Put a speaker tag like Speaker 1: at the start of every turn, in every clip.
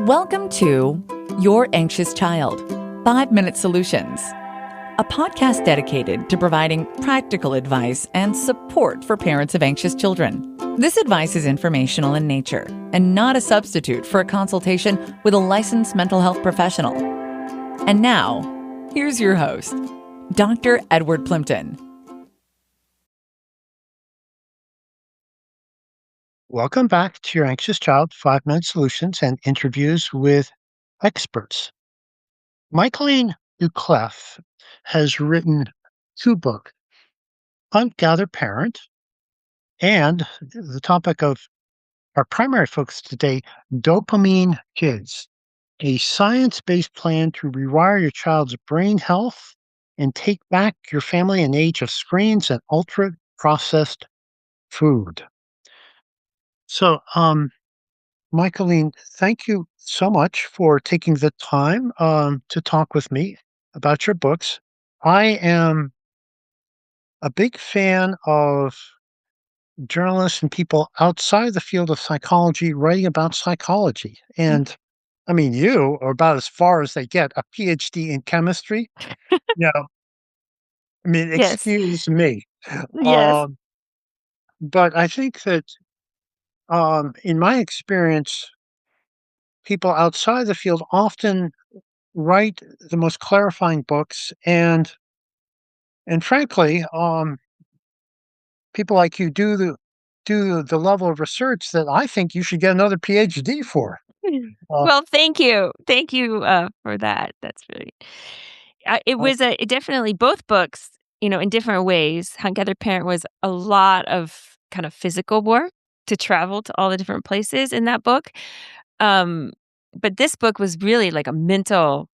Speaker 1: Welcome to Your Anxious Child, 5-Minute Solutions, a podcast dedicated to providing practical advice and support for parents of anxious children. This advice is informational in nature and not a substitute for a consultation with a licensed mental health professional. And now, here's your host, Dr. Edward Plimpton.
Speaker 2: Welcome back to Your Anxious Child, 5-Minute Solutions and interviews with experts. Michaellen Doucleff has written 2 books, Hunt, Gather, Parent, and the topic of our primary focus today, Dopamine Kids, a science-based plan to rewire your child's brain health and take back your family in age of screens and ultra-processed food. So, Michaellen, thank you so much for taking the time to talk with me about your books. I am a big fan of journalists and people outside the field of psychology writing about psychology. And I mean, you are about as far as they get, a PhD in chemistry. You know, I mean,
Speaker 3: Yes.
Speaker 2: excuse me.
Speaker 3: Yes.
Speaker 2: But I think that in my experience, people outside the field often write the most clarifying books, and frankly, people like you do the level of research that I think you should get another PhD for.
Speaker 3: Well, thank you. Thank you, for that. That's really it was it definitely both books, in different ways. Hunt, Gather, Parent was a lot of kind of physical work to travel to all the different places in that book. But this book was really like a mental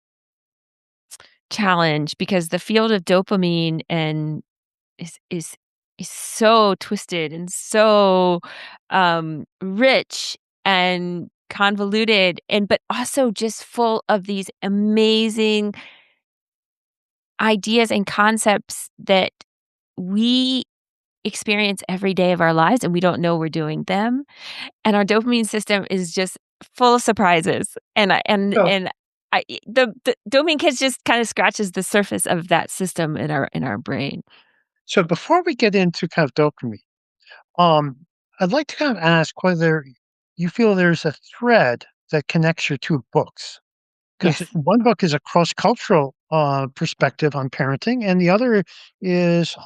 Speaker 3: challenge because the field of dopamine and is so twisted and so rich and convoluted, but also just full of these amazing ideas and concepts that we experience every day of our lives and we don't know we're doing them. And our dopamine system is just full of surprises.
Speaker 2: So,
Speaker 3: The dopamine kids just kind of scratches the surface of that system in our brain.
Speaker 2: so before we get into kind of dopamine, um, I'd like to kind of ask whether you feel there's a thread that connects your 2 books. Because
Speaker 3: Yes.
Speaker 2: one book is a cross-cultural perspective on parenting, and the other is,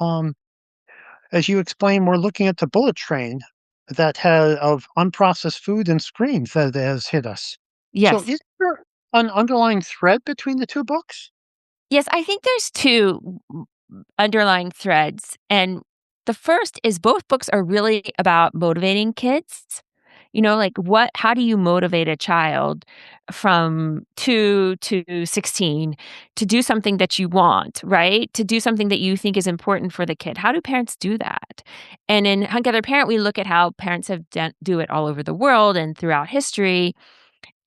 Speaker 2: as you explained, we're looking at the bullet train that has of unprocessed food and screens that has hit us. So,
Speaker 3: Yes.
Speaker 2: is there an underlying thread between the 2 books?
Speaker 3: Yes, I think there's 2 underlying threads, and the first is both books are really about motivating kids. Like how do you motivate a child from 2 to 16 to do something that you want, right? To do something that you think is important for the kid. How do parents do that? And in Hunt, Gather, Parent, we look at how parents have do it all over the world and throughout history.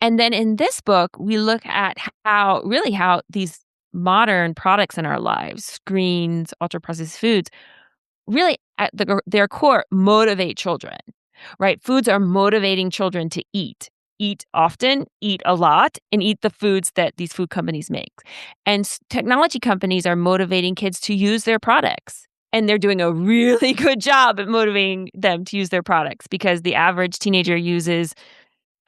Speaker 3: And then in this book, we look at how these modern products in our lives, screens, ultra-processed foods, really at their core motivate children, right? Foods are motivating children to eat often, eat a lot, and eat the foods that these food companies make. And technology companies are motivating kids to use their products. And they're doing a really good job at motivating them to use their products because the average teenager uses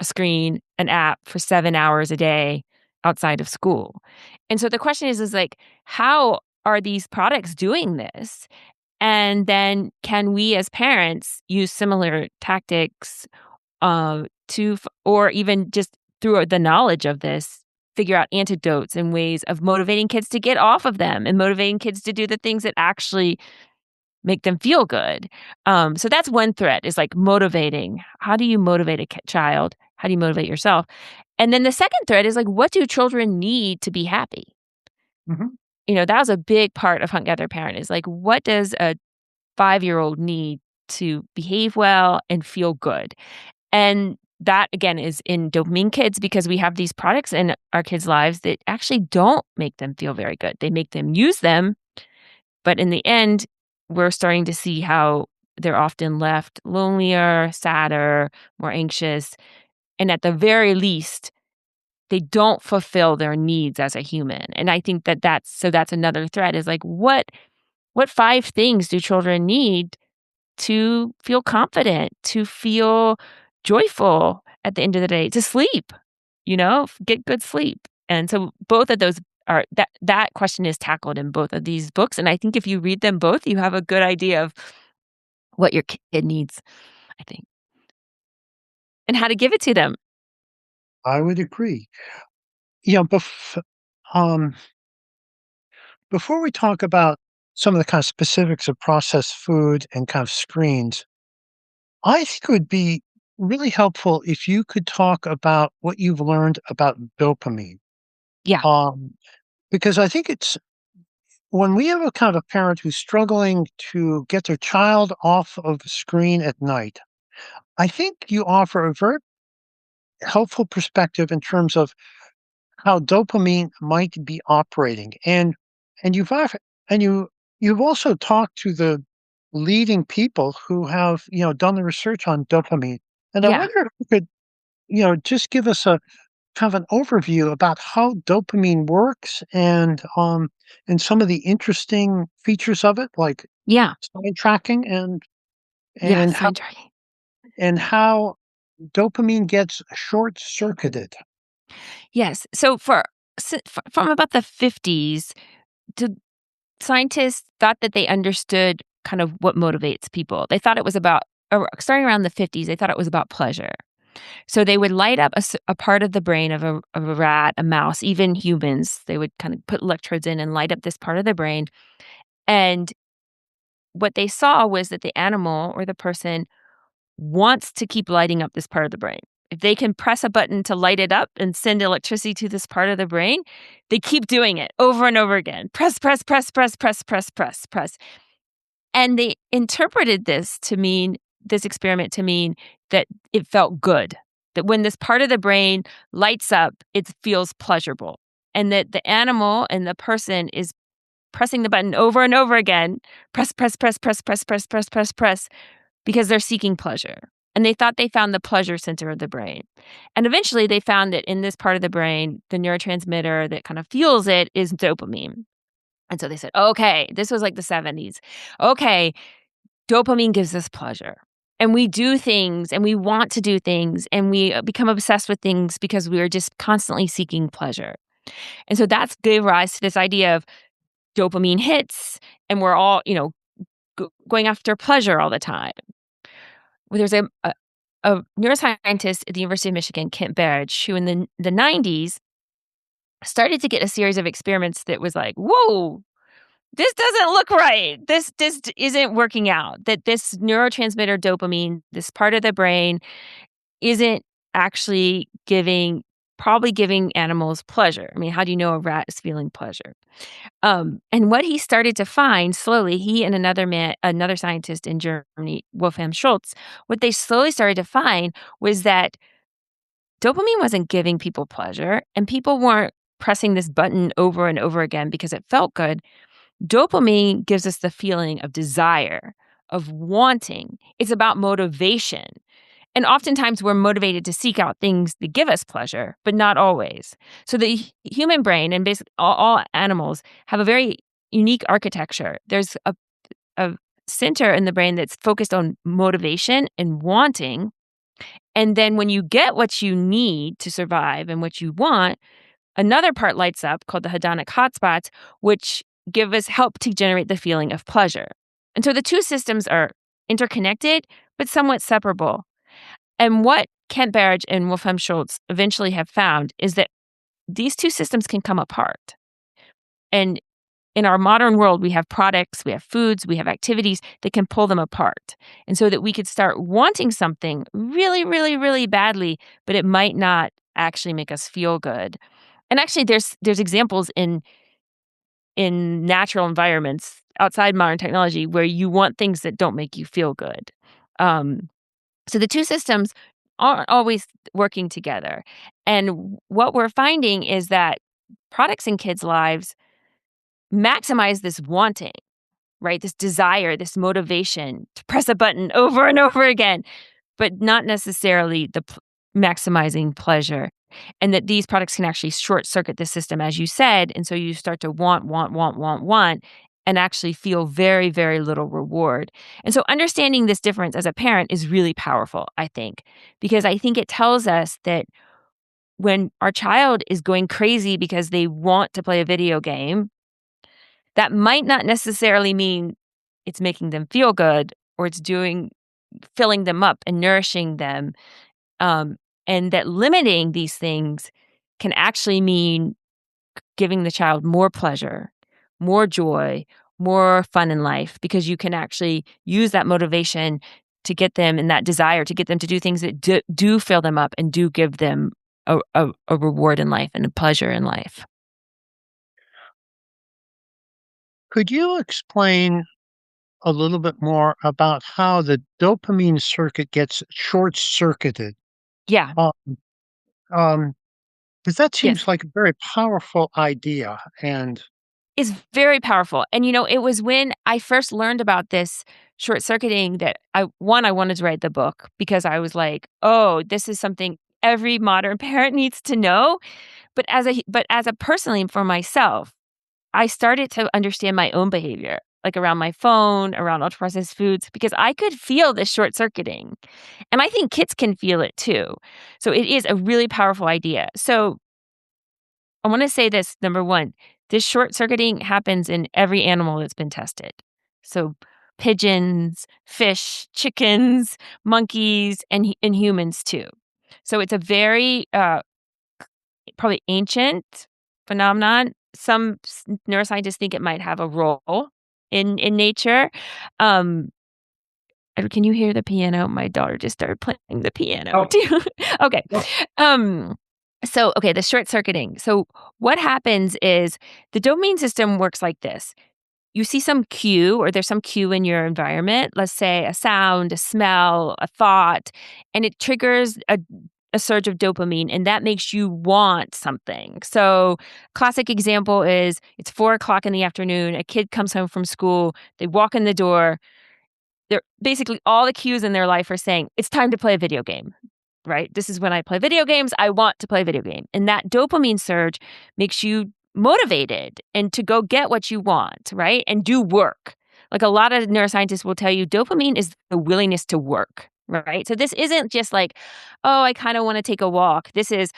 Speaker 3: a screen, an app for 7 hours a day outside of school. And so the question is like, how are these products doing this? And then can we as parents use similar tactics or even just through the knowledge of this, figure out antidotes and ways of motivating kids to get off of them and motivating kids to do the things that actually make them feel good. So that's one thread is like motivating. How do you motivate a child? How do you motivate yourself? And then the second thread is like, what do children need to be happy?
Speaker 2: Mhm.
Speaker 3: That was a big part of Hunt, Gather, Parent is like, what does a 5-year-old need to behave well and feel good? And that, again, is in dopamine kids because we have these products in our kids' lives that actually don't make them feel very good. They make them use them, but in the end, we're starting to see how they're often left lonelier, sadder, more anxious, and at the very least, they don't fulfill their needs as a human. And I think that's another thread is like, what 5 things do children need to feel confident, to feel joyful at the end of the day, to sleep, get good sleep. And so both of those are that question is tackled in both of these books. And I think if you read them both, you have a good idea of what your kid needs, I think, and how to give it to them.
Speaker 2: I would agree. You know, um, before we talk about some of the kind of specifics of processed food and kind of screens, I think it would be really helpful if you could talk about what you've learned about dopamine.
Speaker 3: Yeah.
Speaker 2: Um, because I think it's when we have a kind of a parent who's struggling to get their child off of the screen at night, I think you offer a very helpful perspective in terms of how dopamine might be operating. And you've often, and you've also talked to the leading people who have, done the research on dopamine. And I
Speaker 3: Yeah.
Speaker 2: wonder if you could, just give us a kind of an overview about how dopamine works and some of the interesting features of it, like
Speaker 3: Yeah.
Speaker 2: sign tracking
Speaker 3: Yeah.
Speaker 2: and how
Speaker 3: Sign tracking.
Speaker 2: and how dopamine gets short circuited.
Speaker 3: Yes. So from about the 50s, the scientists thought that they understood kind of what motivates people. They thought it was about, or starting around the 50s, they thought it was about pleasure. So they would light up a part of the brain of a rat, a mouse, even humans. They would kind of put electrodes in and light up this part of the brain. And what they saw was that the animal or the person wants to keep lighting up this part of the brain. If they can press a button to light it up and send electricity to this part of the brain, they keep doing it over and over again. Press, press, press, press, press, press, press, press. And they interpreted this experiment to mean that it felt good. That when this part of the brain lights up, it feels pleasurable. And that the animal and the person is pressing the button over and over again, press, press, press, press, press, press, press, press, press, because they're seeking pleasure. And they thought they found the pleasure center of the brain. And eventually they found that in this part of the brain, the neurotransmitter that kind of fuels it is dopamine. And so they said, okay, this was like the 70s. Okay, dopamine gives us pleasure. And we do things and we want to do things and we become obsessed with things because we are just constantly seeking pleasure. And so that's gave rise to this idea of dopamine hits and we're all, going after pleasure all the time. Well, there's a neuroscientist at the University of Michigan, Kent Berge, who in the 90s started to get a series of experiments that was like, whoa, this doesn't look right. This isn't working out. That this neurotransmitter dopamine, this part of the brain, isn't actually probably giving animals pleasure. I mean, how do you know a rat is feeling pleasure? And what he started to find slowly, he and another scientist in Germany, Wolfram Schultz, what they slowly started to find was that dopamine wasn't giving people pleasure and people weren't pressing this button over and over again because it felt good. Dopamine gives us the feeling of desire, of wanting. It's about motivation. And oftentimes we're motivated to seek out things that give us pleasure, but not always. So the human brain and basically all animals have a very unique architecture. There's a center in the brain that's focused on motivation and wanting. And then when you get what you need to survive and what you want, another part lights up called the hedonic hotspots, which give us help to generate the feeling of pleasure. And so the two systems are interconnected, but somewhat separable. And what Kent Berge and Wolfram Schultz eventually have found is that these two systems can come apart. And in our modern world, we have products, we have foods, we have activities that can pull them apart. And so that we could start wanting something really, really, really badly, but it might not actually make us feel good. And actually, there's examples in natural environments outside modern technology where you want things that don't make you feel good. So the two systems aren't always working together. And what we're finding is that products in kids' lives maximize this wanting, right? This desire, this motivation to press a button over and over again, but not necessarily maximizing pleasure, and that these products can actually short circuit the system, as you said. And so you start to want, and actually feel very, very little reward. And so understanding this difference as a parent is really powerful, I think, because I think it tells us that when our child is going crazy because they want to play a video game, that might not necessarily mean it's making them feel good or it's filling them up and nourishing them. Um, and that limiting these things can actually mean giving the child more pleasure, more joy, more fun in life, because you can actually use that motivation to get them and that desire to get them to do things that do fill them up and do give them a reward in life and a pleasure in life.
Speaker 2: Could you explain a little bit more about how the dopamine circuit gets short-circuited?
Speaker 3: Yeah.
Speaker 2: Um, um, 'Cause that
Speaker 3: Yes.
Speaker 2: seems like a very powerful idea, and
Speaker 3: Is very powerful. And, it was when I first learned about this short circuiting that I wanted to write the book because I was like, oh, this is something every modern parent needs to know. But as a personally for myself, I started to understand my own behavior, like around my phone, around ultra-processed foods, because I could feel this short circuiting. And I think kids can feel it too. So it is a really powerful idea. So I want to say this, number one, this short circuiting happens in every animal that's been tested. So pigeons, fish, chickens, monkeys, and humans too. So it's a very probably ancient phenomenon. Some neuroscientists think it might have a role in nature. Um, can you hear the piano? My daughter just started playing the piano too. Okay.
Speaker 2: oh,
Speaker 3: Um, okay, the short circuiting. So what happens is the dopamine system works like this. You see some cue, or there's some cue in your environment, let's say a sound, a smell, a thought, and it triggers a surge of dopamine, and that makes you want something. So classic example is it's 4 o'clock in the afternoon, a kid comes home from school, they walk in the door, they're basically all the cues in their life are saying, it's time to play a video game, right? This is when I play video games. I want to play a video game. And that dopamine surge makes you motivated and to go get what you want, right? And do work. Like a lot of neuroscientists will tell you, dopamine is the willingness to work, right? So this isn't just like, oh, I kind of want to take a walk. This is,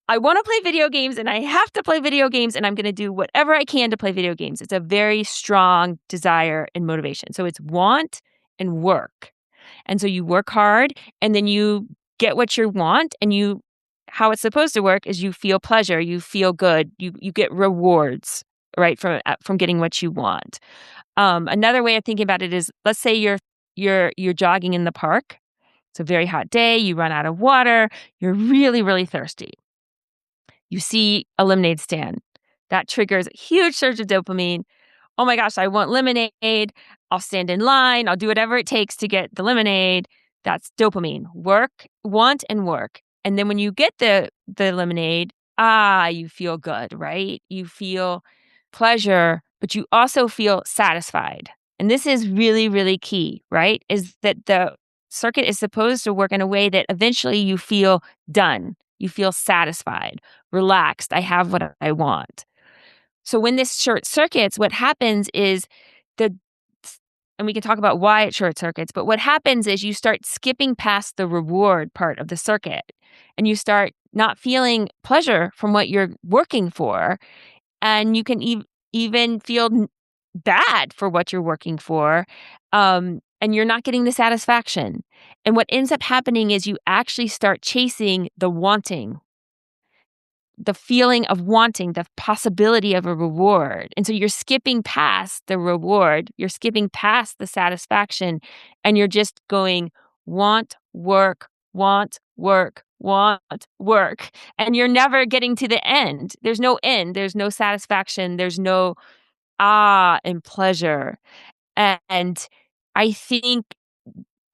Speaker 3: I want to play video games and I have to play video games and I'm going to do whatever I can to play video games. It's a very strong desire and motivation. So it's want and work. And so you work hard and then you get what you want, and how it's supposed to work is you feel pleasure, you feel good, you get rewards, right, from getting what you want. Another way of thinking about it is, let's say you're jogging in the park. It's a very hot day, you run out of water, you're really, really thirsty. You see a lemonade stand. That triggers a huge surge of dopamine. Oh my gosh, I want lemonade. I'll stand in line. I'll do whatever it takes to get the lemonade. That's dopamine. Work, want, and work. And then when you get the lemonade, you feel good, right? You feel pleasure, but you also feel satisfied. And this is really, really key, right? Is that the circuit is supposed to work in a way that eventually you feel done. You feel satisfied, relaxed. I have what I want. So when this short circuits, what happens is and we can talk about why it short circuits, but what happens is you start skipping past the reward part of the circuit and you start not feeling pleasure from what you're working for. And you can even feel bad for what you're working for. And you're not getting the satisfaction. And what ends up happening is you actually start chasing the wanting, the feeling of wanting, the possibility of a reward. And so you're skipping past the reward, you're skipping past the satisfaction, and you're just going, want, work, want, work, want, work. And you're never getting to the end. There's no end, there's no satisfaction, there's no and pleasure. And I think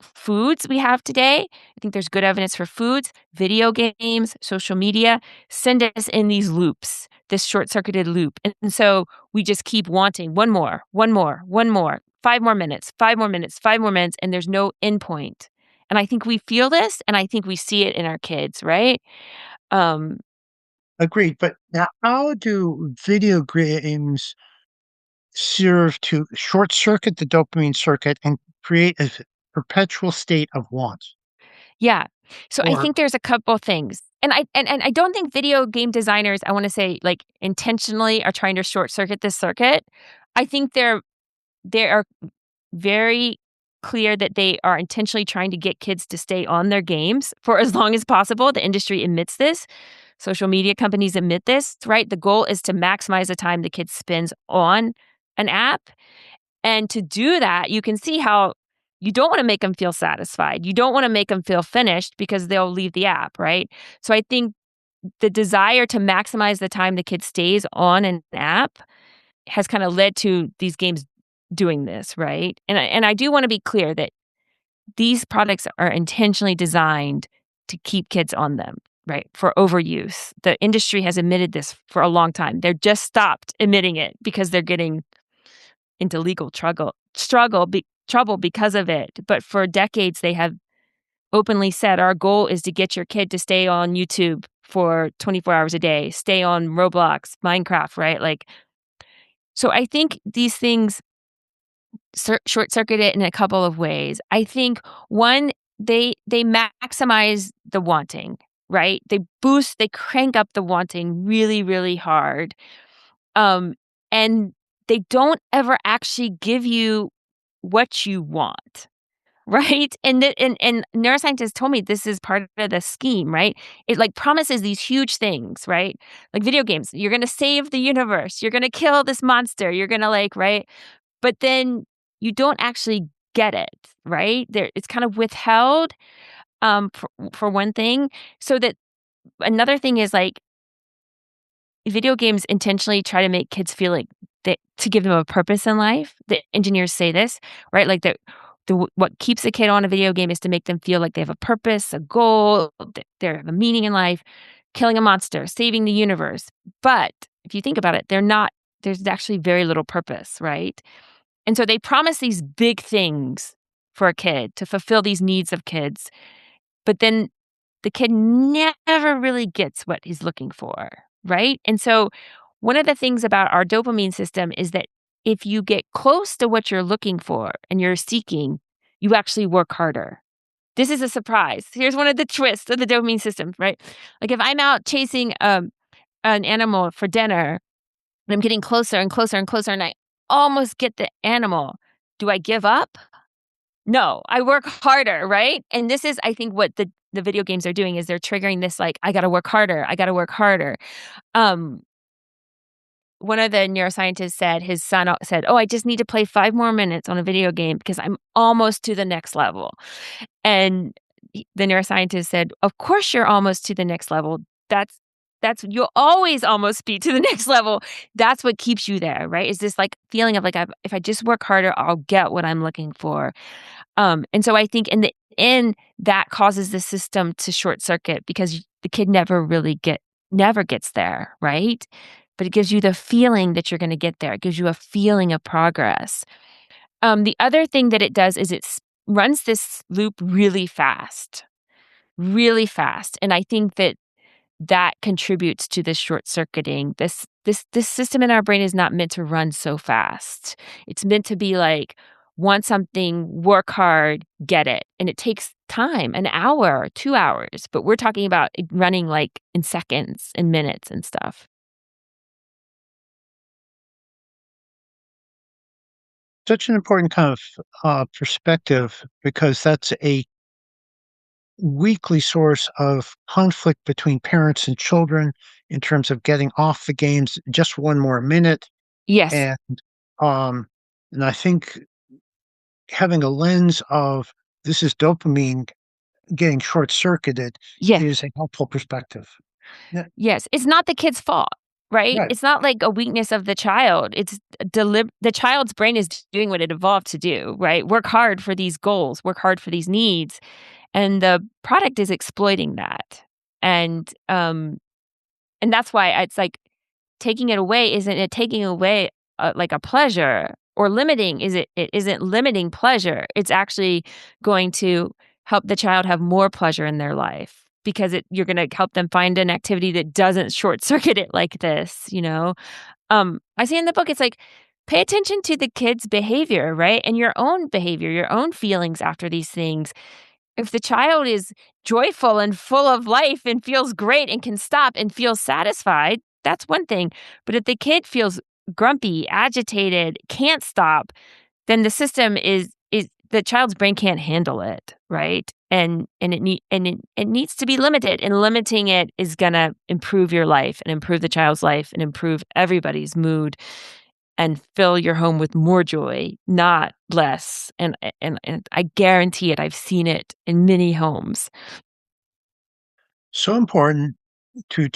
Speaker 3: foods we have today, I think there's good evidence for foods, video games, social media, send us in these loops, this short-circuited loop. And so we just keep wanting one more, 5 more minutes, 5 more minutes, 5 more minutes, and there's no end point. And I think we feel this, and I think we see it in our kids, right? Um,
Speaker 2: Agreed. But now, how do video games serve to short circuit the dopamine circuit and create a perpetual state of want?
Speaker 3: yeah. So I
Speaker 2: Or
Speaker 3: think there's a couple things. And I don't think video game designers, I wanna say, like, intentionally are trying to short circuit this circuit. I think they are very clear that they are intentionally trying to get kids to stay on their games for as long as possible. The industry admits this. Social media companies admit this, right? The goal is to maximize the time the kid spends on an app. And to do that, you can see how you don't want to make them feel satisfied. You don't want to make them feel finished because they'll leave the app, right? So I think the desire to maximize the time the kid stays on an app has kind of led to these games doing this, right? And I do want to be clear that these products are intentionally designed to keep kids on them, right? For overuse. The industry has admitted this for a long time. They're just stopped admitting it because they're getting into legal trouble because of it. But for decades, they have openly said our goal is to get your kid to stay on YouTube for 24 hours a day, stay on Roblox, Minecraft, right? Like, so I think these things short circuit it in a couple of ways. I think one, they maximize the wanting, right? They crank up the wanting really, really hard. Um, and they don't ever actually give you what you want, right? And neuroscientists told me this is part of the scheme, right? It like promises these huge things, right? Like video games, you're gonna save the universe, you're gonna kill this monster, you're gonna like, right? But then you don't actually get it, right? There, it's kind of withheld, for one thing. So that another thing is like video games intentionally try to make kids feel like that to give them a purpose in life. The engineers say this, right? Like what keeps a kid on a video game is to make them feel like they have a purpose, a goal, they have a meaning in life, killing a monster, saving the universe. But if you think about it, there's actually very little purpose, right? And so they promise these big things for a kid to fulfill these needs of kids, but then the kid never really gets what he's looking for, right? And so one of the things about our dopamine system is that if you get close to what you're looking for and you're seeking, you actually work harder. This is a surprise. Here's one of the twists of the dopamine system, right? Like if I'm out chasing an animal for dinner and I'm getting closer and closer and closer and I almost get the animal, do I give up? No, I work harder, right? And this is, I think, what the video games are doing is they're triggering this like, I gotta work harder. I gotta work harder. Um, One of the neuroscientists said his son said, "Oh, I just need to play 5 more minutes on a video game because I'm almost to the next level." And the neuroscientist said, "Of course you're almost to the next level. That's you'll always almost be to the next level. That's what keeps you there, right? Is this like feeling of like if I just work harder, I'll get what I'm looking for." And so I think in the end, that causes the system to short circuit because the kid never gets there, right? But it gives you the feeling that you're going to get there. It gives you a feeling of progress. The other thing that it does is runs this loop really fast. And I think that contributes to this short circuiting. This system in our brain is not meant to run so fast. It's meant to be like, want something, work hard, get it. And it takes time, an hour, 2 hours. But we're talking about it running like in seconds and minutes and stuff.
Speaker 2: such an important kind of perspective because that's a weekly source of conflict between parents and children in terms of getting off the games just one more minute.
Speaker 3: Yes.
Speaker 2: And um, and I think having a lens of this is dopamine getting short circuited
Speaker 3: Yeah.
Speaker 2: is a helpful perspective. Yeah,
Speaker 3: Yes, it's not the kid's fault, right?
Speaker 2: right.
Speaker 3: It's not like a weakness of the child. It's the child's brain is doing what it evolved to do, right? Work hard for these goals, work hard for these needs, and the product is exploiting that. And that's why it's like taking it away isn't it taking away like a pleasure or limiting it isn't limiting pleasure. It's actually going to help the child have more pleasure in their life, because you're going to help them find an activity that doesn't short circuit it like this, I say in the book, it's like, pay attention to the kid's behavior, right? And your own behavior, your own feelings after these things. If the child is joyful and full of life and feels great and can stop and feels satisfied, that's one thing. But if the kid feels grumpy, agitated, can't stop, then the system is the child's brain can't handle it, right? And it needs to be limited. And limiting it is gonna improve your life and improve the child's life and improve everybody's mood and fill your home with more joy, not less. And I guarantee it. I've seen it in many homes.
Speaker 2: So important to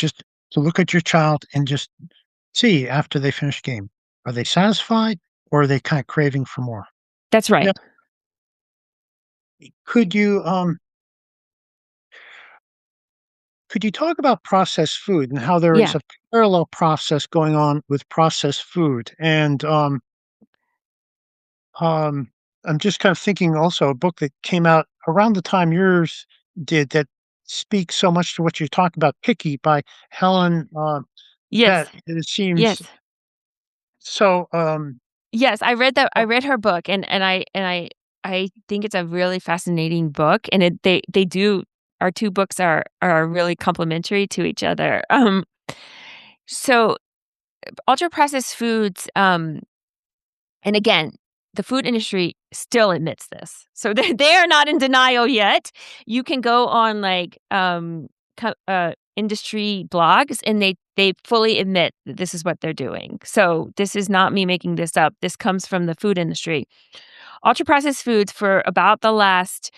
Speaker 2: look at your child and just see after they finish a game. Are they satisfied or are they kind of craving for more?
Speaker 3: That's right.
Speaker 2: Now, could you talk about processed food and how there is
Speaker 3: Yeah.
Speaker 2: a parallel process going on with processed food? And I'm just kind of thinking also a book that came out around the time yours did that speaks so much to what you talk about, Picky by Helen
Speaker 3: Yes.
Speaker 2: Bett. It seems
Speaker 3: Yes.
Speaker 2: so.
Speaker 3: Yes. I read that. I
Speaker 2: Oh,
Speaker 3: read her book, and I think it's a really fascinating book. And they do, our two books are really complementary to each other. So ultra processed foods, and again, the food industry still admits this. So they are not in denial yet. You can go on industry blogs, and they fully admit that this is what they're doing. So this is not me making this up. This comes from the food industry. Ultra processed foods, for about the last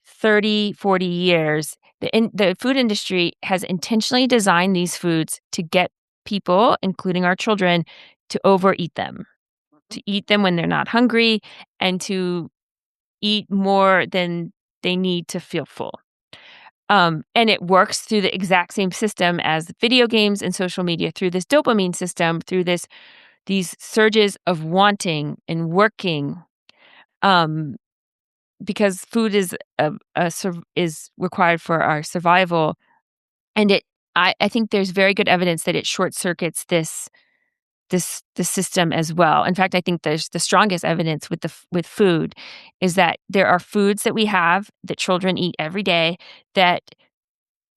Speaker 3: 30, 40 years, the food industry has intentionally designed these foods to get people, including our children, to overeat them, to eat them when they're not hungry, and to eat more than they need to feel full. And it works through the exact same system as video games and social media, through this dopamine system, through these surges of wanting and working, um, because food is is required for our survival. And I think there's very good evidence that it short circuits the system as well. In fact, I think there's the strongest evidence with food is that there are foods that we have that children eat every day that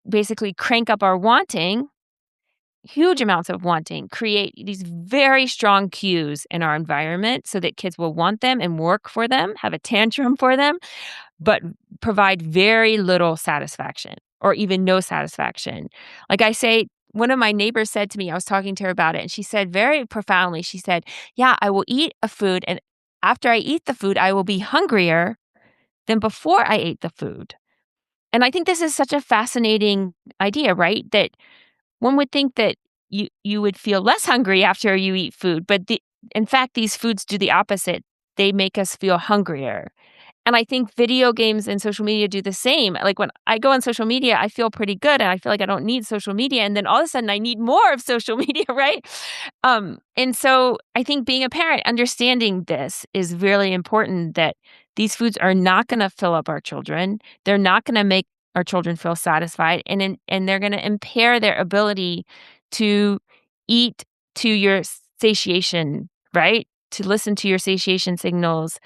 Speaker 3: basically crank up our wanting, huge amounts of wanting, create these very strong cues in our environment so that kids will want them and work for them, have a tantrum for them, but provide very little satisfaction or even no satisfaction. Like I say, one of my neighbors said to me, I was talking to her about it, and she said very profoundly, she said, "Yeah, I will eat a food, and after I eat the food, I will be hungrier than before I ate the food." And I think this is such a fascinating idea, right? That one would think that you would feel less hungry after you eat food, but in fact, these foods do the opposite. They make us feel hungrier. And I think video games and social media do the same. Like when I go on social media, I feel pretty good and I feel like I don't need social media. And then all of a sudden I need more of social media, right? And so I think being a parent, understanding this is really important, that these foods are not going to fill up our children. They're not going to make our children feel satisfied. And they're going to impair their ability to eat to your satiation, right? To listen to your satiation signals.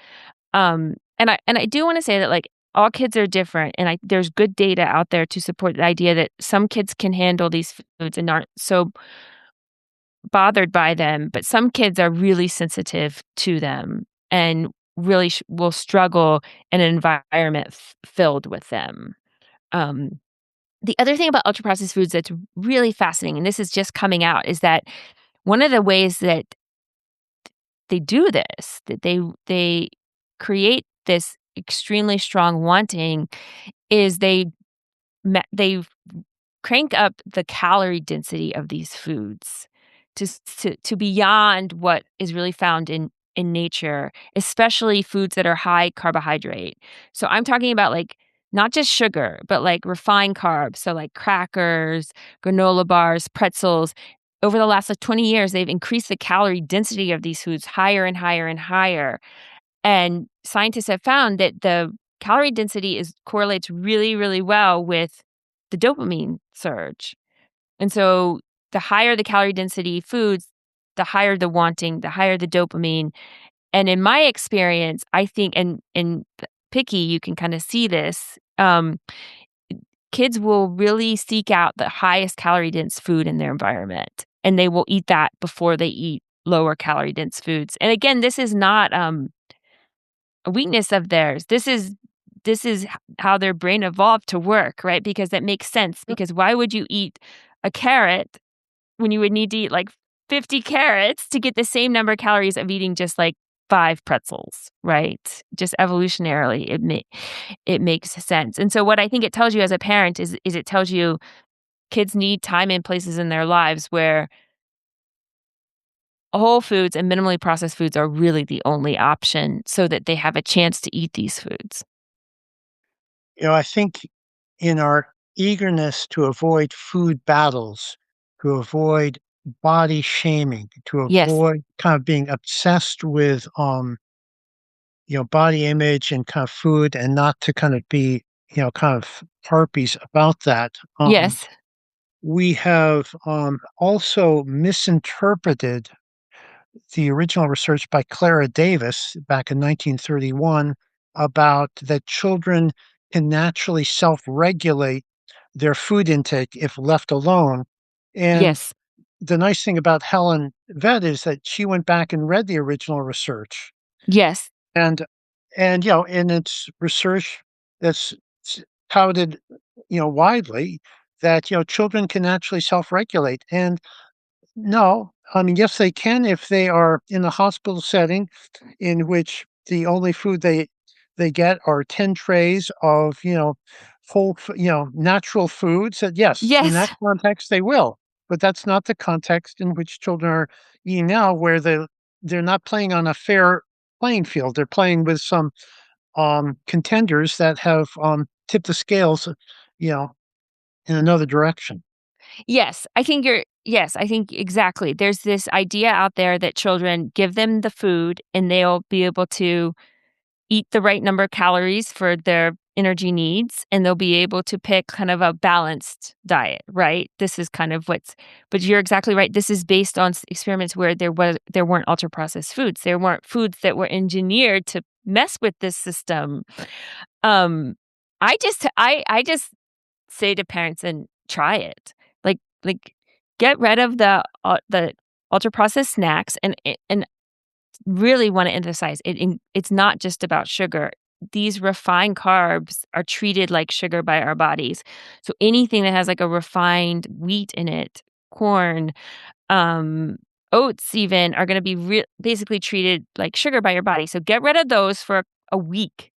Speaker 3: And I do want to say that, like, all kids are different, and there's good data out there to support the idea that some kids can handle these foods and aren't so bothered by them, but some kids are really sensitive to them and really will struggle in an environment filled with them. Um, the other thing about ultra processed foods that's really fascinating, and this is just coming out, is that one of the ways that they do this, that they create this extremely strong wanting, is they crank up the calorie density of these foods to beyond what is really found in nature, especially foods that are high carbohydrate. So I'm talking about, like, not just sugar, but like refined carbs, so like crackers, granola bars, pretzels. Over the last 20 years, they've increased the calorie density of these foods higher and higher and higher. And scientists have found that the calorie density correlates really, really well with the dopamine surge. And so the higher the calorie density foods, the higher the wanting, the higher the dopamine. And in my experience, I think, and in Picky, you can kind of see this. Kids will really seek out the highest calorie dense food in their environment, and they will eat that before they eat lower calorie dense foods. And again, this is not a weakness of theirs. This is how their brain evolved to work, right? Because that makes sense. Because why would you eat a carrot when you would need to eat like 50 carrots to get the same number of calories of eating just like 5 pretzels, right? Just evolutionarily, it makes sense. And so what I think it tells you as a parent is it tells you kids need time and places in their lives where whole foods and minimally processed foods are really the only option so that they have a chance to eat these foods.
Speaker 2: I think in our eagerness to avoid food battles, to avoid body shaming, to
Speaker 3: Yes.
Speaker 2: avoid kind of being obsessed with, body image and kind of food and not to kind of be, kind of harpies about that.
Speaker 3: Yes.
Speaker 2: We have also misinterpreted the original research by Clara Davis back in 1931 about that children can naturally self-regulate their food intake if left alone. And
Speaker 3: Yes.
Speaker 2: the nice thing about Helen Vett is that she went back and read the original research.
Speaker 3: Yes.
Speaker 2: And in its research that's touted, widely that, children can naturally self-regulate. And no, I mean, yes, they can if they are in a hospital setting in which the only food they get are 10 trays of, natural foods. That yes, in
Speaker 3: Yes.
Speaker 2: that context they will. But that's not the context in which children are eating now, where they're not playing on a fair playing field. They're playing with some contenders that have tipped the scales, you know, in another direction.
Speaker 3: Yes, I think exactly. There's this idea out there that children give them the food and they'll be able to eat the right number of calories for their energy needs and they'll be able to pick kind of a balanced diet, right? This is kind of but you're exactly right. This is based on experiments where there weren't ultra processed foods. There weren't foods that were engineered to mess with this system. Um I just say to parents and try it. Like get rid of the ultra processed snacks and really want to emphasize it's not just about sugar. These refined carbs are treated like sugar by our bodies. So anything that has like a refined wheat in it, corn, um, oats even are going to be basically treated like sugar by your body. So get rid of those for a week.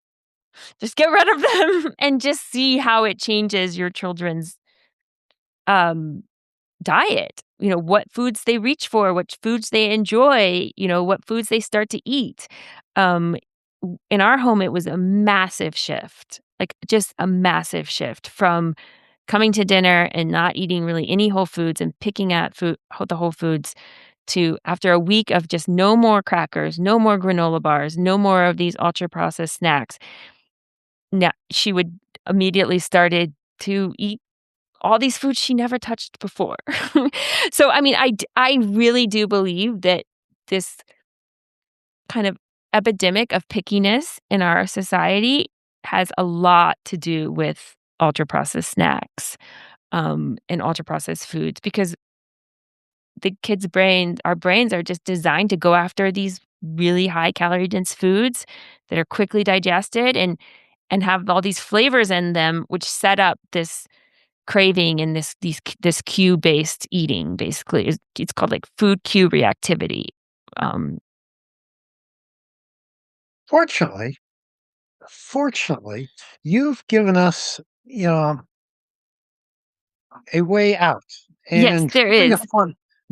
Speaker 3: Just get rid of them and just see how it changes your children's um diet. What foods they reach for, what foods they enjoy, what foods they start to eat. Um, in our home, it was a massive shift, like just a massive shift from coming to dinner and not eating really any whole foods and picking at the whole foods to after a week of just no more crackers, no more granola bars, no more of these ultra processed snacks. Now she would immediately started to eat all these foods she never touched before. So, I mean, I really do believe that this kind of epidemic of pickiness in our society has a lot to do with ultra-processed snacks, and ultra-processed foods because our brains are just designed to go after these really high calorie dense foods that are quickly digested and have all these flavors in them, which set up this craving and this cue based eating. Basically it's called like food cue reactivity. um
Speaker 2: Fortunately, fortunately, you've given us, a way out
Speaker 3: yes,
Speaker 2: and
Speaker 3: there is.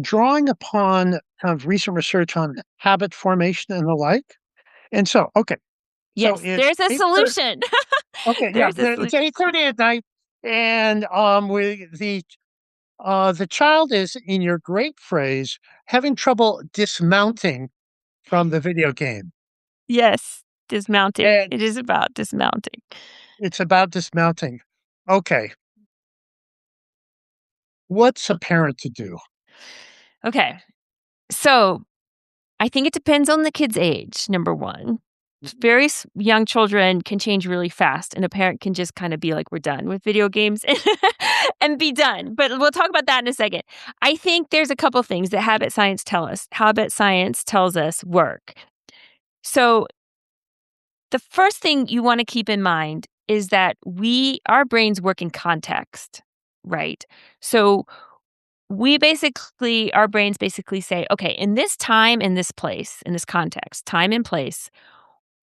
Speaker 2: drawing upon kind of recent research on habit formation and the like. And so, okay, so
Speaker 3: Yes,
Speaker 2: it's
Speaker 3: there's a
Speaker 2: 8:30.
Speaker 3: solution.
Speaker 2: Okay, yeah,
Speaker 3: There's a
Speaker 2: it's
Speaker 3: solution.
Speaker 2: 8:30 at night, and the child is, in your great phrase, having trouble dismounting from the video game.
Speaker 3: Yes, Dismounting.
Speaker 2: And
Speaker 3: It is about dismounting.
Speaker 2: it's about dismounting. Okay. What's a parent to do?
Speaker 3: Okay. So I think it depends on the kid's age, number one. Very young children can change really fast, and a parent can just kind of be like, we're done with video games and be done. But we'll talk about that in a second. I think there's a couple things that habit science tells us work. So the first thing you want to keep in mind is that our brains work in context, right? So our brains basically say, okay, in this time, in this place, in this context, time and place,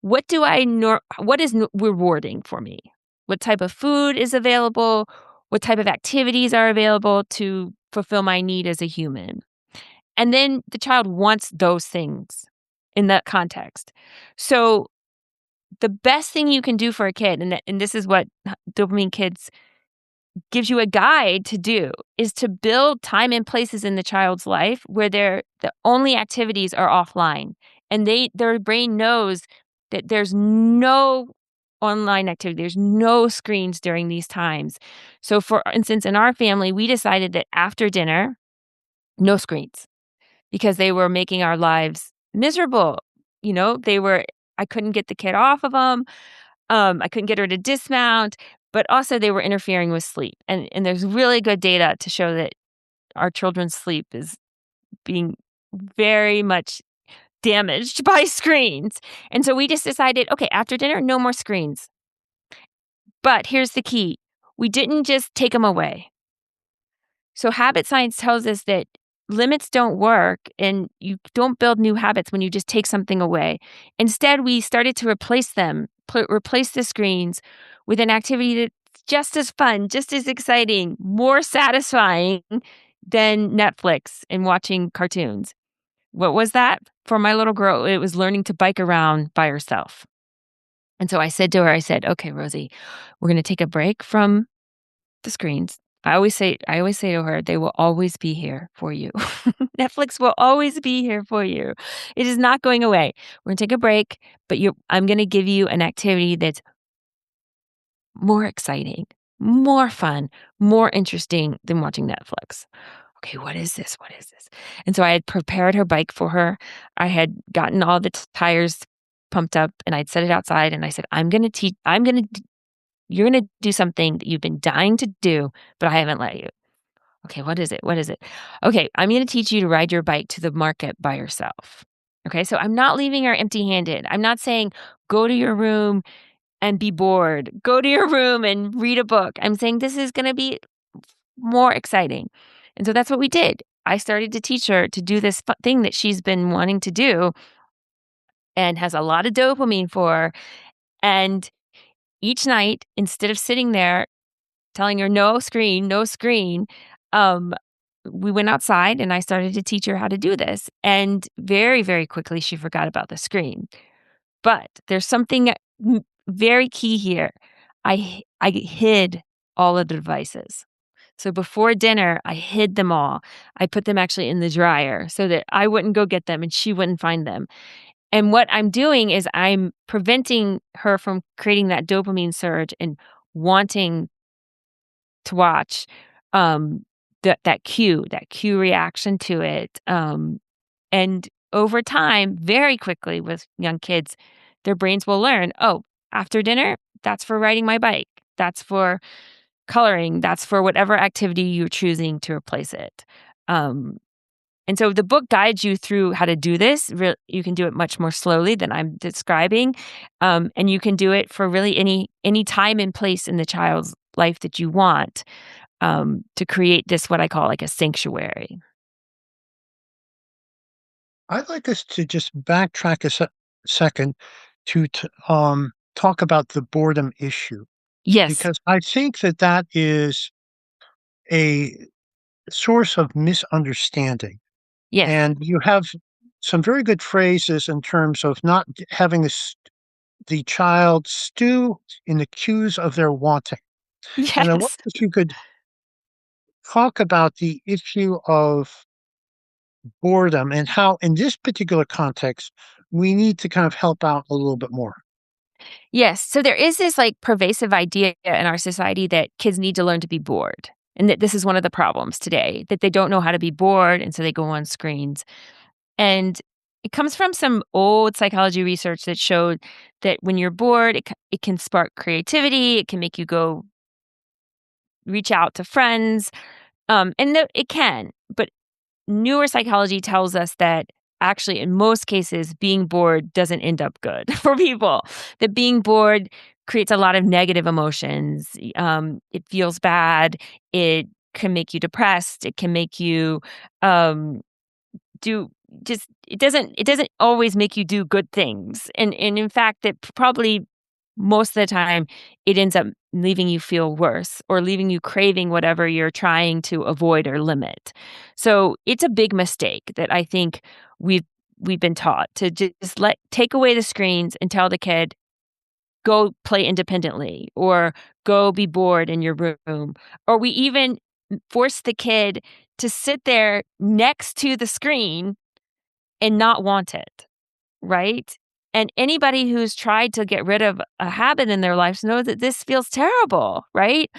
Speaker 3: what is rewarding for me? What type of food is available? What type of activities are available to fulfill my need as a human? And then the child wants those things in that context. So the best thing you can do for a kid, and this is what Dopamine Kids gives you a guide to do, is to build time and places in the child's life where the only activities are offline, and their brain knows that there's no online activity, there's no screens during these times. So for instance, in our family, we decided that after dinner, no screens, because they were making our lives miserable. I couldn't get the kid off of them. I couldn't get her to dismount, but also they were interfering with sleep. And there's really good data to show that our children's sleep is being very much damaged by screens. And so we just decided, okay, after dinner, no more screens. But here's the key. We didn't just take them away. So habit science tells us that limits don't work, and you don't build new habits when you just take something away. Instead, we started to replace the screens with an activity that's just as fun, just as exciting, more satisfying than Netflix and watching cartoons. What was that? For my little girl, it was learning to bike around by herself. And so I said to her, okay, Rosie, we're going to take a break from the screens. I always say to her, they will always be here for you. Netflix will always be here for you. It is not going away. We're going to take a break, but I'm going to give you an activity that's more exciting, more fun, more interesting than watching Netflix. Okay, what is this? What is this? And so I had prepared her bike for her. I had gotten all the tires pumped up, and I'd set it outside, and I said, you're going to do something that you've been dying to do, but I haven't let you. Okay, what is it? What is it? Okay, I'm going to teach you to ride your bike to the market by yourself. Okay, so I'm not leaving her empty-handed. I'm not saying go to your room and be bored. Go to your room and read a book. I'm saying this is going to be more exciting. And so that's what we did. I started to teach her to do this thing that she's been wanting to do and has a lot of dopamine for. And each night, instead of sitting there telling her no screen, no screen, we went outside and I started to teach her how to do this. And very, very quickly, she forgot about the screen. But there's something very key here. I hid all of the devices. So before dinner, I hid them all. I put them actually in the dryer so that I wouldn't go get them and she wouldn't find them. And what I'm doing is I'm preventing her from creating that dopamine surge and wanting to watch that cue reaction to it. And over time, very quickly with young kids, their brains will learn, oh, after dinner, that's for riding my bike. That's for coloring. That's for whatever activity you're choosing to replace it. And so the book guides you through how to do this. You can do it much more slowly than I'm describing. And you can do it for really any time and place in the child's life that you want, to create this, what I call like a sanctuary.
Speaker 2: I'd like us to just backtrack a second to talk about the boredom issue,
Speaker 3: Yes.
Speaker 2: because I think that is a source of misunderstanding.
Speaker 3: Yes.
Speaker 2: And you have some very good phrases in terms of not having the child stew in the cues of their wanting. And I wonder
Speaker 3: Yes.
Speaker 2: if you could talk about the issue of boredom and how, in this particular context, we need to kind of help out a little bit more.
Speaker 3: Yes. So there is this like pervasive idea in our society that kids need to learn to be bored. And that this is one of the problems today, that they don't know how to be bored. And so they go on screens. And it comes from some old psychology research that showed that when you're bored, it can spark creativity. It can make you go reach out to friends. It can. But newer psychology tells us that actually, in most cases, being bored doesn't end up good for people. That being bored creates a lot of negative emotions. It feels bad. It can make you depressed. It can make you do just it doesn't always make you do good things. And in fact, that probably most of the time it ends up leaving you feel worse or leaving you craving whatever you're trying to avoid or limit. So it's a big mistake that I think we've we've been taught to just take away the screens and tell the kid, go play independently or go be bored in your room. Or we even force the kid to sit there next to the screen and not want it. Right? And anybody who's tried to get rid of a habit in their lives knows that this feels terrible, right?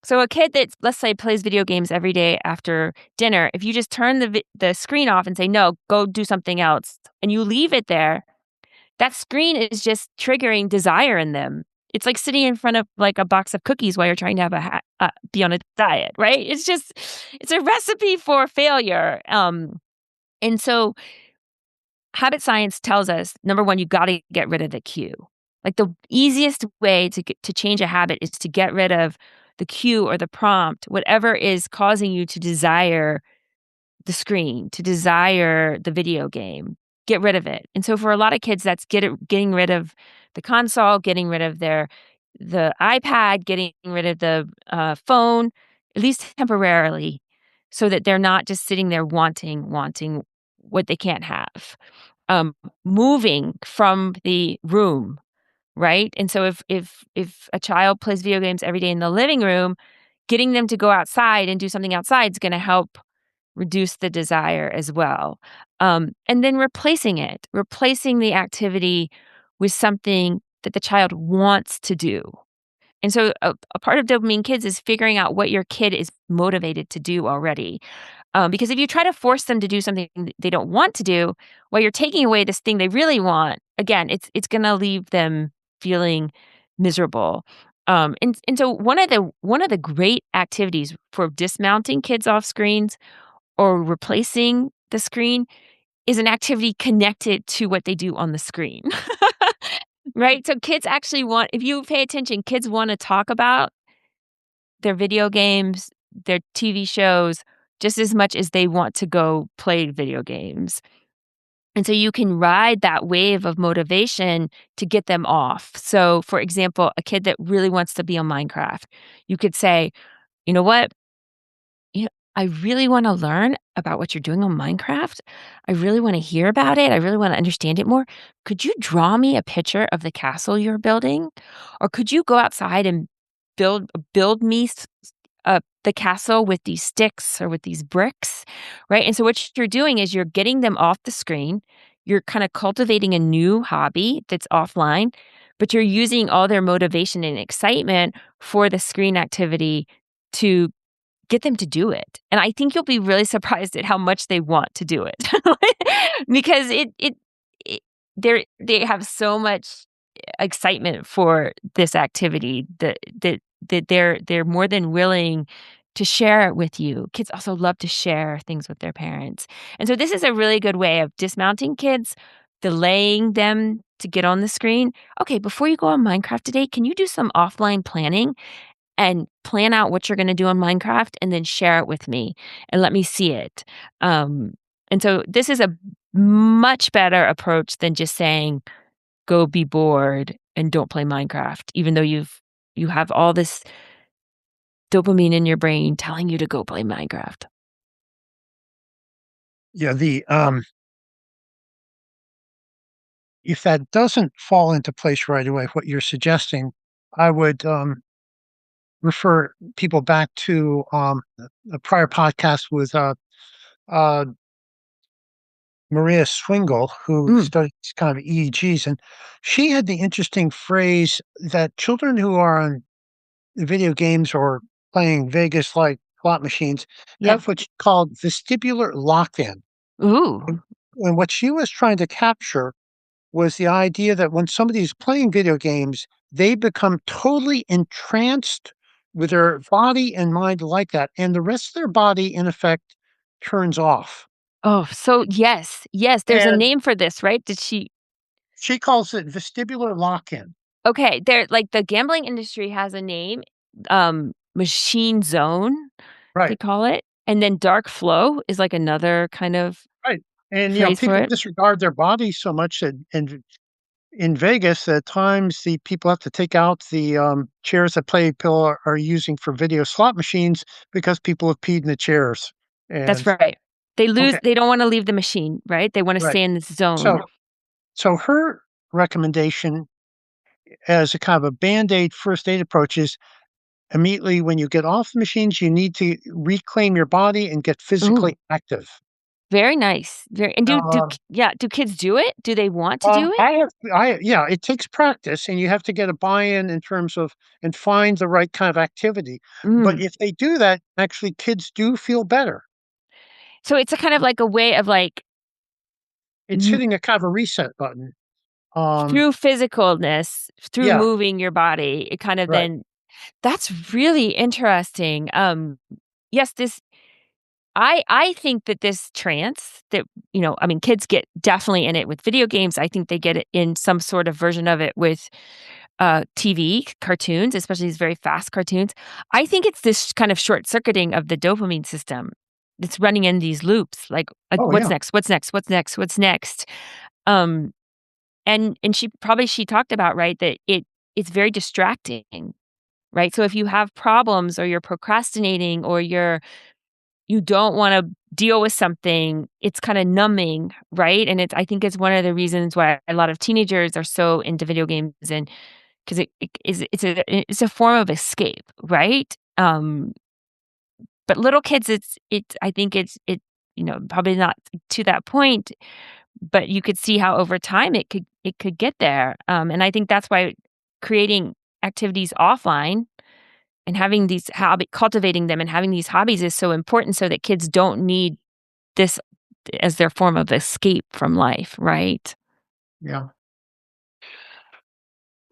Speaker 3: So a kid that, let's say, plays video games every day after dinner, if you just turn the screen off and say, no, go do something else, and you leave it there, that screen is just triggering desire in them. It's like sitting in front of like a box of cookies while you're trying to have be on a diet, right? It's a recipe for failure. And so habit science tells us, number one, you got to get rid of the cue. Like the easiest way to change a habit is to get rid of the cue or the prompt, whatever is causing you to desire the screen, to desire the video game. Get rid of it. And so for a lot of kids, that's getting rid of the console, getting rid of the iPad, getting rid of the phone, at least temporarily, so that they're not just sitting there wanting what they can't have. Moving from the room, right? And so if a child plays video games every day in the living room, getting them to go outside and do something outside is going to help reduce the desire as well. And then replacing the activity with something that the child wants to do. And so a part of Dopamine Kids is figuring out what your kid is motivated to do already. Because if you try to force them to do something they don't want to do, while you're taking away this thing they really want, again, it's going to leave them feeling miserable. And so one of the great activities for dismounting kids off screens or replacing the screen is an activity connected to what they do on the screen. Right? So kids actually if you pay attention, kids want to talk about their video games, their TV shows, just as much as they want to go play video games. And so you can ride that wave of motivation to get them off. So, for example, a kid that really wants to be on Minecraft, you could say, you know what? I really want to learn about what you're doing on Minecraft. I really want to hear about it. I really want to understand it more. Could you draw me a picture of the castle you're building? Or could you go outside and build me the castle with these sticks or with these bricks, right? And so what you're doing is you're getting them off the screen. You're kind of cultivating a new hobby that's offline, but you're using all their motivation and excitement for the screen activity to get them to do it. And I think you'll be really surprised at how much they want to do it because they have so much excitement for this activity that they're more than willing to share it with you. Kids also love to share things with their parents. And so this is a really good way of dismounting kids, delaying them to get on the screen. Okay, before you go on Minecraft today, can you do some offline planning and plan out what you're going to do on Minecraft and then share it with me and let me see it? And so this is a much better approach than just saying, go be bored and don't play Minecraft, even though you have all this dopamine in your brain telling you to go play Minecraft.
Speaker 2: Yeah, if that doesn't fall into place right away, what you're suggesting, I would refer people back to a prior podcast with uh, Maria Swingle, who
Speaker 3: Mm.
Speaker 2: studies kind of EEGs, and she had the interesting phrase that children who are on video games or playing Vegas-like slot machines
Speaker 3: Yep.
Speaker 2: have what's called vestibular lock-in.
Speaker 3: Ooh.
Speaker 2: And what she was trying to capture was the idea that when somebody is playing video games, they become totally entranced with their body and mind like that, and the rest of their body, in effect, turns off.
Speaker 3: Oh, so yes, there's a
Speaker 2: And
Speaker 3: name for this, right? Did she
Speaker 2: she calls it vestibular lock-in.
Speaker 3: Okay, there like, the gambling industry has a name, machine zone, they
Speaker 2: Right,
Speaker 3: call it, and then dark flow is, like, another kind of
Speaker 2: right. And,
Speaker 3: phrase for
Speaker 2: people
Speaker 3: it.
Speaker 2: disregard their bodies so much that in Vegas, at times, the people have to take out the, chairs that people are using for video slot machines because people have peed in the chairs.
Speaker 3: That's
Speaker 2: And
Speaker 3: right.
Speaker 2: okay,
Speaker 3: They don't wanna leave the machine, right? They wanna
Speaker 2: right.
Speaker 3: stay in this zone.
Speaker 2: So so her recommendation as a kind of a Band-Aid first aid approach is immediately when you get off the machines, you need to reclaim your body and get
Speaker 3: Ooh,
Speaker 2: physically active.
Speaker 3: very nice. Very and
Speaker 2: Um
Speaker 3: do kids do it? Do they want to do it?
Speaker 2: yeah, it takes practice and you have to get a buy-in in terms of and find the right kind of activity. But
Speaker 3: Mm.
Speaker 2: if they do that, actually kids do feel better.
Speaker 3: So it's a kind of like a way of, like,
Speaker 2: It's
Speaker 3: m
Speaker 2: hitting a kind of a reset button. Um,
Speaker 3: through physicalness, through
Speaker 2: yeah,
Speaker 3: moving your body, it kind of
Speaker 2: right.
Speaker 3: then that's really interesting. Yes, this I think that this trance that, I mean, kids get definitely in it with video games. I think they get it in some sort of version of it with, TV cartoons, especially these very fast cartoons. I think it's this kind of short circuiting of the dopamine system. It's running in these loops, like
Speaker 2: Oh,
Speaker 3: what's
Speaker 2: yeah,
Speaker 3: next? What's next? What's next? What's next? Um, and she talked about, right, that it's very distracting, right? So if you have problems or you're procrastinating or you don't wanna deal with something, it's kinda numbing, right? And I think it's one of the reasons why a lot of teenagers are so into video games and 'cause it's a form of escape, right? But little kids, it's I think probably not to that point, but you could see how over time it could get there, and I think that's why creating activities offline and having these cultivating them and having these hobbies is so important so that kids don't need this as their form of escape from life, right?
Speaker 2: yeah.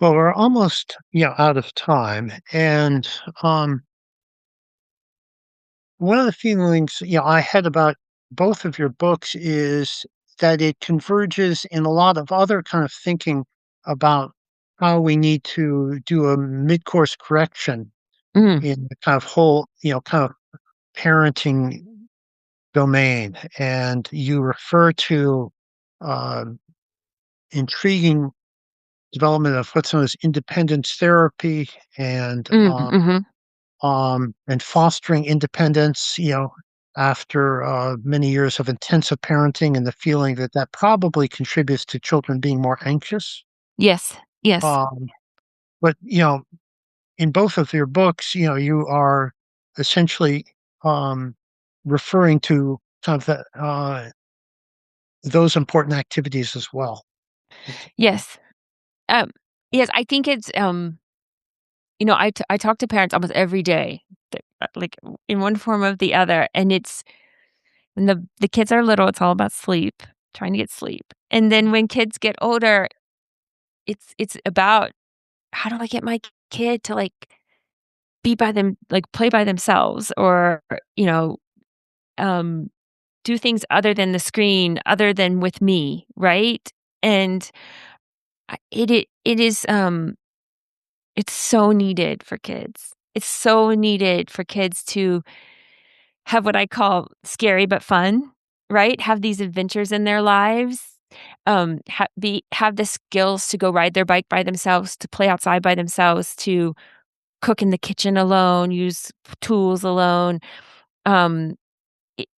Speaker 2: Well, we're almost, out of time, and, one of the feelings, I had about both of your books is that it converges in a lot of other kind of thinking about how we need to do a mid-course correction
Speaker 3: Mm,
Speaker 2: in the kind of whole, kind of parenting domain. And you refer to uh, intriguing development of what's known as independence therapy
Speaker 3: mhm.
Speaker 2: and fostering independence, after many years of intensive parenting and the feeling that that probably contributes to children being more anxious.
Speaker 3: Yes, yes,
Speaker 2: Um, but, in both of your books, you are essentially um, referring to kind of those important activities as well. It's,
Speaker 3: yes. Um, yes, I think it's, I talk to parents almost every day, like, in one form or the other, and it's when the kids are little, it's all about sleep, trying to get sleep, and then when kids get older, it's about how do I get my kid to, like, be by them like, play by themselves or, you know, um, do things other than the screen, other than with me, right? And it is, it's so needed for kids. It's so needed for kids to have what I call scary but fun, right? Have these adventures in their lives, have the skills to go ride their bike by themselves, to play outside by themselves, to cook in the kitchen alone, use tools alone. Um, it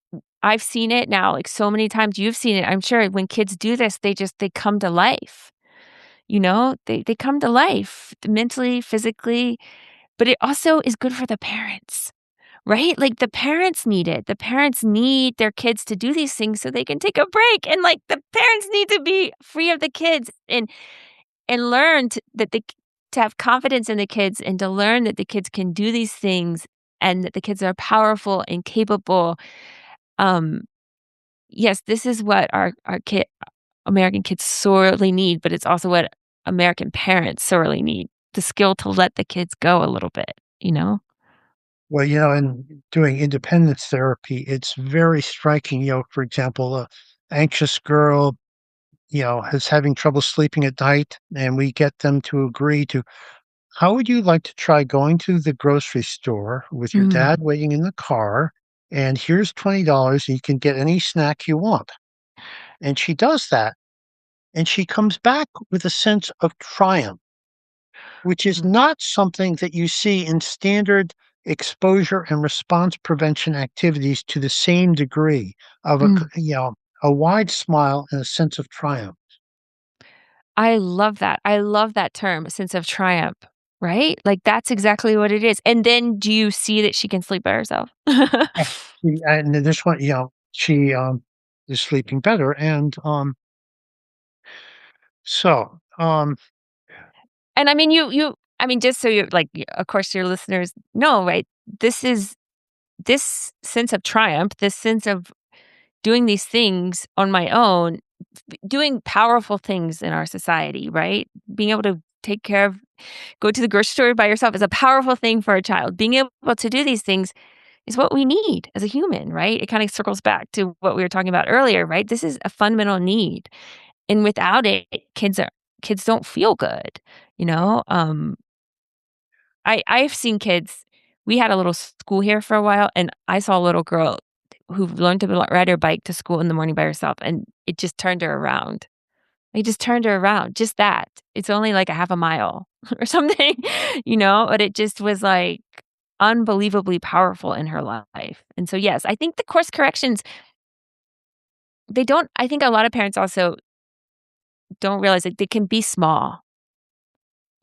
Speaker 3: I've seen it now, like, so many times, you've seen it, I'm sure when kids do this, they come to life, They come to life mentally, physically, but it also is good for the parents, right? Like, the parents need it. The parents need their kids to do these things so they can take a break, and, like, the parents need to be free of the kids and learn to have confidence in the kids and to learn that the kids can do these things and that the kids are powerful and capable. Um, yes, this is what our American kids sorely need, but it's also what American parents sorely need, the skill to let the kids go a little bit, you know?
Speaker 2: Well, in doing independence therapy, it's very striking. For example, a anxious girl, is having trouble sleeping at night, and we get them to agree to, how would you like to try going to the grocery store with your
Speaker 3: Mm,
Speaker 2: dad waiting in the car? And here's $20, and you can get any snack you want. And she does that, and she comes back with a sense of triumph, which is
Speaker 3: mm,
Speaker 2: not something that you see in standard exposure and response prevention activities to the same degree of
Speaker 3: mm.
Speaker 2: a wide smile and a sense of triumph.
Speaker 3: I love that. I love that term, a sense of triumph, right? Like, that's exactly what it is, and then do you see that she can sleep by herself?
Speaker 2: Yeah. And then this one, she is sleeping better. And so,
Speaker 3: And I mean, I mean, just so you like, of course, your listeners know, right? This sense of triumph, this sense of doing these things on my own, doing powerful things in our society, right? Being able to go to the grocery store by yourself is a powerful thing for a child. Being able to do these things is what we need as a human, right? It kind of circles back to what we were talking about earlier, right? This is a fundamental need. And without it, kids don't feel good, you know? I've seen kids. We had a little school here for a while, and I saw a little girl who learned to ride her bike to school in the morning by herself, and it just turned her around. It just turned her around, just that. It's only like a half a mile or something, but it just was, like, unbelievably powerful in her life. And so, yes, I think the course corrections, they don't I think a lot of parents also don't realize that they can be small.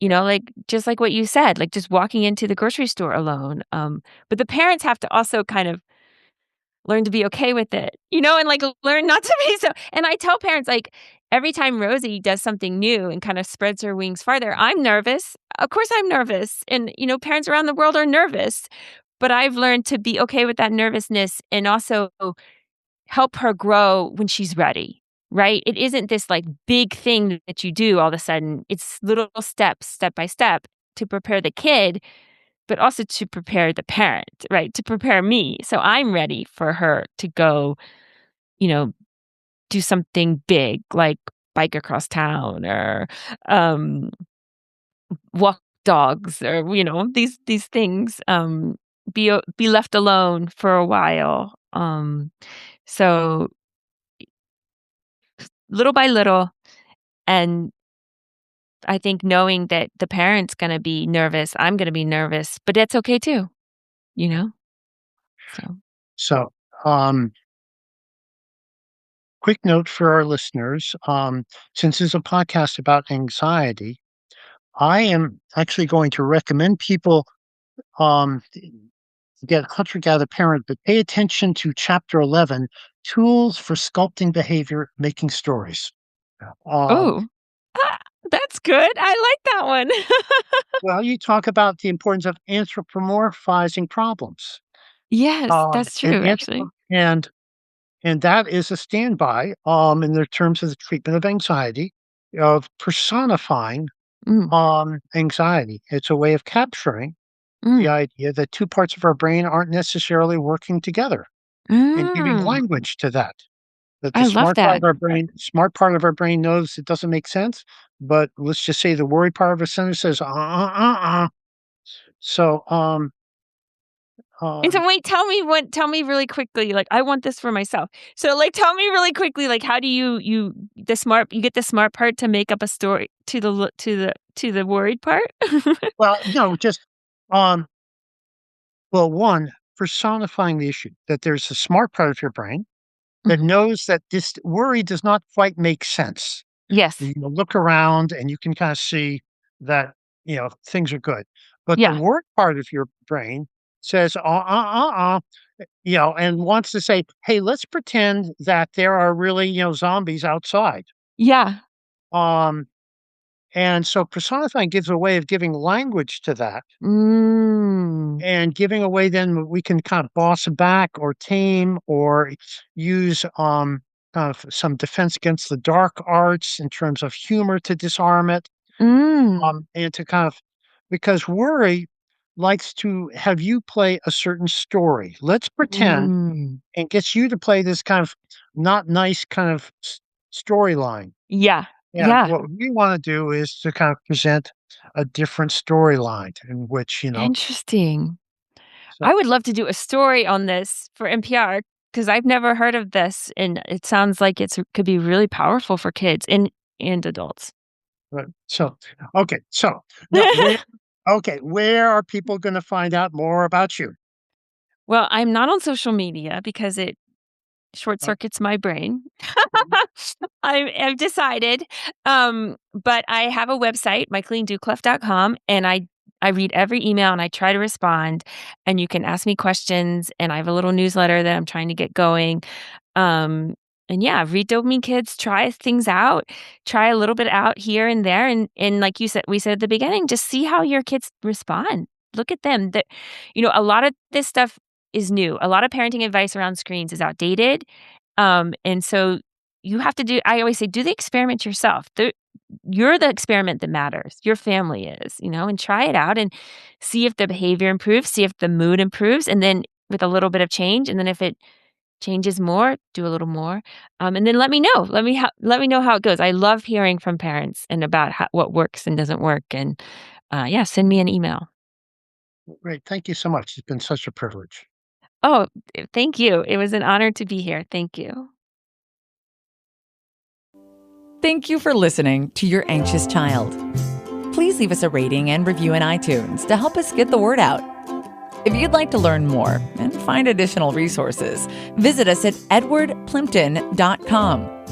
Speaker 3: Like, just like what you said, like, just walking into the grocery store alone, but the parents have to also kind of learn to be okay with it, and, like, learn not to be so and I tell parents, like, every time Rosie does something new and kind of spreads her wings farther, I'm nervous. Of course I'm nervous, and, parents around the world are nervous, but I've learned to be okay with that nervousness and also help her grow when she's ready, right? It isn't this, like, big thing that you do all of a sudden. It's little steps, step by step to prepare the kid, but also to prepare the parent, right? To prepare me. So I'm ready for her to go, you know, do something big like bike across town or um, walk dogs or, these things, be left alone for a while. So little by little, and I think knowing that the parent's gonna be nervous, I'm gonna be nervous, but that's okay too, you know? So
Speaker 2: so, um, quick note for our listeners. Since this is a podcast about anxiety, I am actually going to recommend people get hunter gatherer parent, but pay attention to chapter 11, tools for sculpting behavior, making stories. Um,
Speaker 3: oh, ah, that's good. I like that one.
Speaker 2: well, you talk about the importance of anthropomorphizing problems.
Speaker 3: Yes, that's
Speaker 2: And,
Speaker 3: true, actually.
Speaker 2: and that is a standby in the terms of the treatment of anxiety, of personifying
Speaker 3: Mm,
Speaker 2: anxiety. It's a way of capturing the
Speaker 3: mm,
Speaker 2: idea that two parts of our brain aren't necessarily working together and giving
Speaker 3: mm.
Speaker 2: language to that. That the
Speaker 3: I love that.
Speaker 2: smart part of our brain knows it doesn't make sense, but let's just say the worried part of our center says, So,
Speaker 3: And
Speaker 2: um,
Speaker 3: so wait, tell me really quickly, like, I want this for myself. So, like, tell me really quickly, like, how do you get the smart part to make up a story to the worried part?
Speaker 2: well, no, just, um, well, one, personifying the issue that there's a smart part of your brain that
Speaker 3: Mhm.
Speaker 2: knows that this worry does not quite make sense.
Speaker 3: Yes.
Speaker 2: You look around and you can kind of see that, things are good. But the
Speaker 3: Yeah.
Speaker 2: work part of your brain says, and wants to say, hey, let's pretend that there are really, zombies outside.
Speaker 3: Yeah.
Speaker 2: Um, and so personifying gives a way of giving language to that
Speaker 3: Mm.
Speaker 2: and giving a way then we can kind of boss back or tame or use kind of some defense against the dark arts in terms of humor to disarm it.
Speaker 3: Mm.
Speaker 2: And to kind of because worry likes to have you play a certain story. Let's pretend
Speaker 3: Mm.
Speaker 2: and gets you to play this kind of not nice kind of storyline.
Speaker 3: Yeah.
Speaker 2: And
Speaker 3: Yeah.
Speaker 2: what we want to do is to kind of present a different storyline in which,
Speaker 3: Interesting.
Speaker 2: so,
Speaker 3: I would love to do a story on this for NPR because I've never heard of this, and it sounds like could be really powerful for kids and adults.
Speaker 2: right. So, okay. So now where are people going to find out more about you?
Speaker 3: Well, I'm not on social media because it short
Speaker 2: Uh,
Speaker 3: circuits my brain.
Speaker 2: mhm.
Speaker 3: I've decided, but I have a website, MichaellenDoucleff.com, and I read every email and I try to respond, and you can ask me questions, and I have a little newsletter that I'm trying to get going. Um, and yeah, read Dopamine Kids, try things out, try a little bit out here and there, and like we said at the beginning, just see how your kids respond. Look at them. That a lot of this stuff is new. A lot of parenting advice around screens is outdated. And so you have to I always say, do the experiment yourself. You're the experiment that matters. Your family is, and try it out and see if the behavior improves, see if the mood improves, and then with a little bit of change. And then if it changes more, do a little more. And then let me know. Let me know how it goes. I love hearing from parents and about what works and doesn't work. And yeah, send me an email.
Speaker 2: Great. Thank you so much. It's been such a privilege.
Speaker 3: Oh, thank you. It was an honor to be here. Thank you.
Speaker 1: Thank you for listening to Your Anxious Child. Please leave us a rating and review in iTunes to help us get the word out. If you'd like to learn more and find additional resources, visit us at edwardplimpton.com.